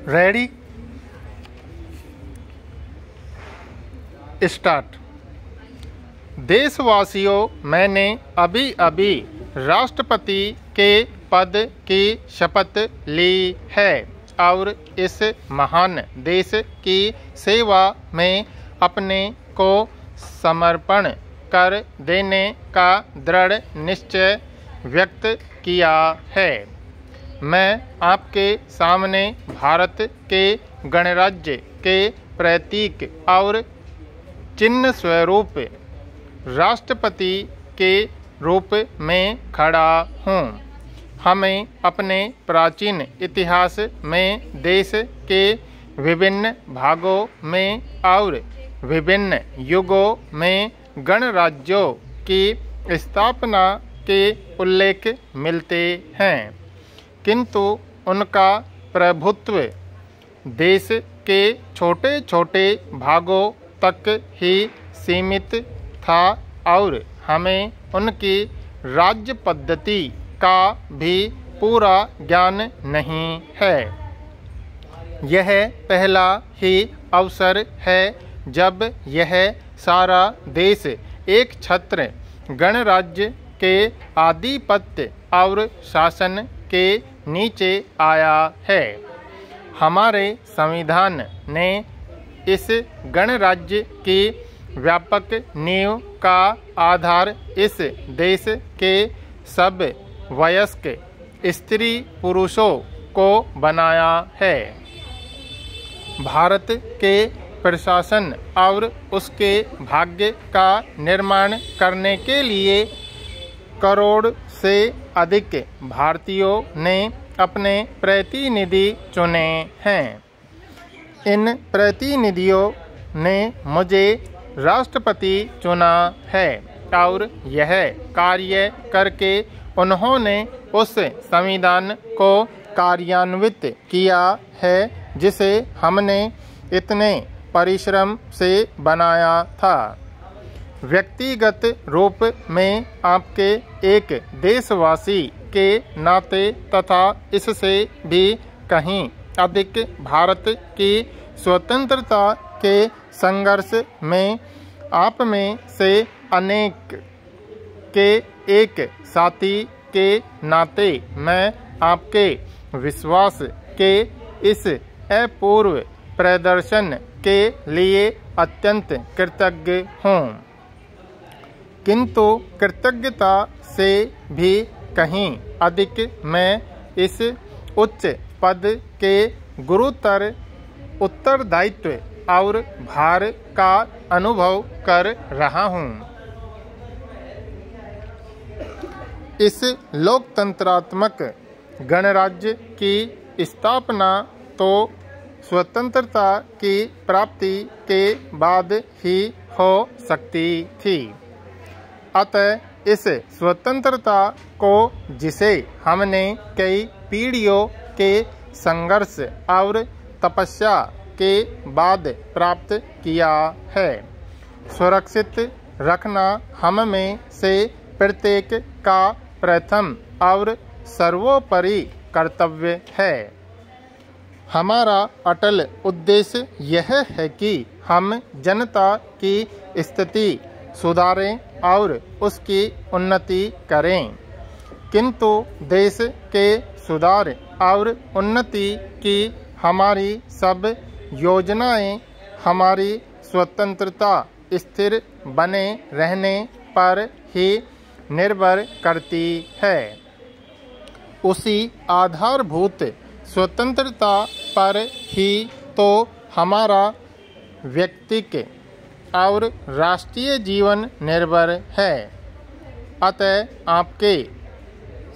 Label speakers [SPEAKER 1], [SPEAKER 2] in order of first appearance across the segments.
[SPEAKER 1] Ready start. देशवासियों, मैंने अभी अभी राष्ट्रपति के पद की शपथ ली है और इस महान देश की सेवा में अपने को समर्पण कर देने का दृढ़ निश्चय व्यक्त किया है। मैं आपके सामने भारत के गणराज्य के प्रतीक और चिन्ह स्वरूप राष्ट्रपति के रूप में खड़ा हूँ। हमें अपने प्राचीन इतिहास में देश के विभिन्न भागों में और विभिन्न युगों में गणराज्यों की स्थापना के उल्लेख मिलते हैं, किंतु उनका प्रभुत्व देश के छोटे छोटे भागों तक ही सीमित था और हमें उनकी राज्य पद्धति का भी पूरा ज्ञान नहीं है। यह पहला ही अवसर है जब यह सारा देश एक छत्र गणराज्य के आधिपत्य और शासन के नीचे आया है। हमारे संविधान ने इस गणराज्य की व्यापक नींव का आधार इस देश के सब वयस्क स्त्री पुरुषों को बनाया है। भारत के प्रशासन और उसके भाग्य का निर्माण करने के लिए करोड़ से अधिक भारतीयों ने अपने प्रतिनिधि चुने हैं। इन प्रतिनिधियों ने मुझे राष्ट्रपति चुना है और यह कार्य करके उन्होंने उस संविधान को कार्यान्वित किया है जिसे हमने इतने परिश्रम से बनाया था। व्यक्तिगत रूप में आपके एक देशवासी के नाते तथा इससे भी कहीं अधिक भारत की स्वतंत्रता के संघर्ष में आप में से अनेक के एक साथी के नाते मैं आपके विश्वास के इस अपूर्व प्रदर्शन के लिए अत्यंत कृतज्ञ हूँ, किंतु कृतज्ञता से भी कहीं अधिक मैं इस उच्च पद के गुरुतर उत्तरदायित्व और भार का अनुभव कर रहा हूँ। इस लोकतंत्रात्मक गणराज्य की स्थापना तो स्वतंत्रता की प्राप्ति के बाद ही हो सकती थी। अतः इस स्वतंत्रता को, जिसे हमने कई पीढ़ियों के संघर्ष और तपस्या के बाद प्राप्त किया है, सुरक्षित रखना हम में से प्रत्येक का प्रथम और सर्वोपरि कर्तव्य है। हमारा अटल उद्देश्य यह है कि हम जनता की स्थिति सुधारें और उसकी उन्नति करें, किंतु देश के सुधार और उन्नति की हमारी सब योजनाएं हमारी स्वतंत्रता स्थिर बने रहने पर ही निर्भर करती है। उसी आधारभूत स्वतंत्रता पर ही तो हमारा व्यक्तिक और राष्ट्रीय जीवन निर्भर है। अतः आपके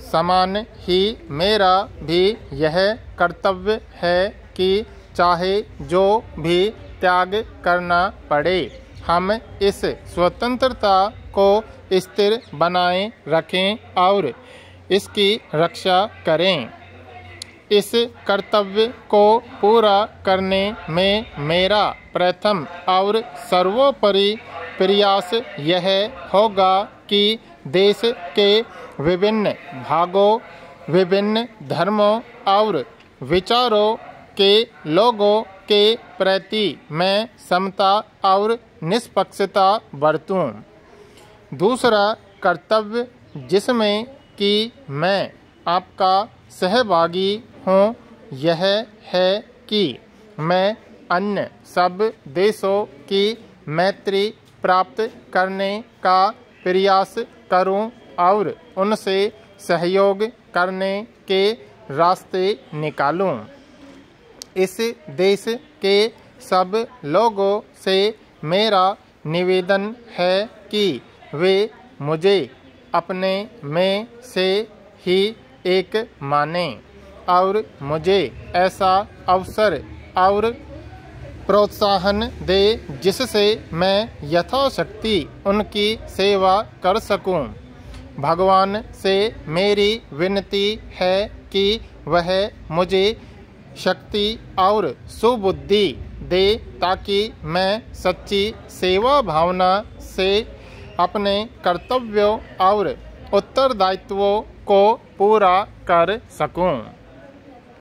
[SPEAKER 1] समान ही मेरा भी यह कर्तव्य है कि चाहे जो भी त्याग करना पड़े, हम इस स्वतंत्रता को स्थिर बनाए रखें और इसकी रक्षा करें। इस कर्तव्य को पूरा करने में मेरा प्रथम और सर्वोपरि प्रयास यह होगा कि देश के विभिन्न भागों, विभिन्न धर्मों और विचारों के लोगों के प्रति मैं समता और निष्पक्षता बरतूं। दूसरा कर्तव्य जिसमें कि मैं आपका सहभागी हूँ यह है कि मैं अन्य सब देशों की मैत्री प्राप्त करने का प्रयास करूं और उनसे सहयोग करने के रास्ते निकालूं। इस देश के सब लोगों से मेरा निवेदन है कि वे मुझे अपने में से ही एक मानें और मुझे ऐसा अवसर और प्रोत्साहन दे जिससे मैं यथाशक्ति उनकी सेवा कर सकूं। भगवान से मेरी विनती है कि वह मुझे शक्ति और सुबुद्धि दे ताकि मैं सच्ची सेवा भावना से अपने कर्तव्यों और उत्तरदायित्वों को पूरा कर सकूं।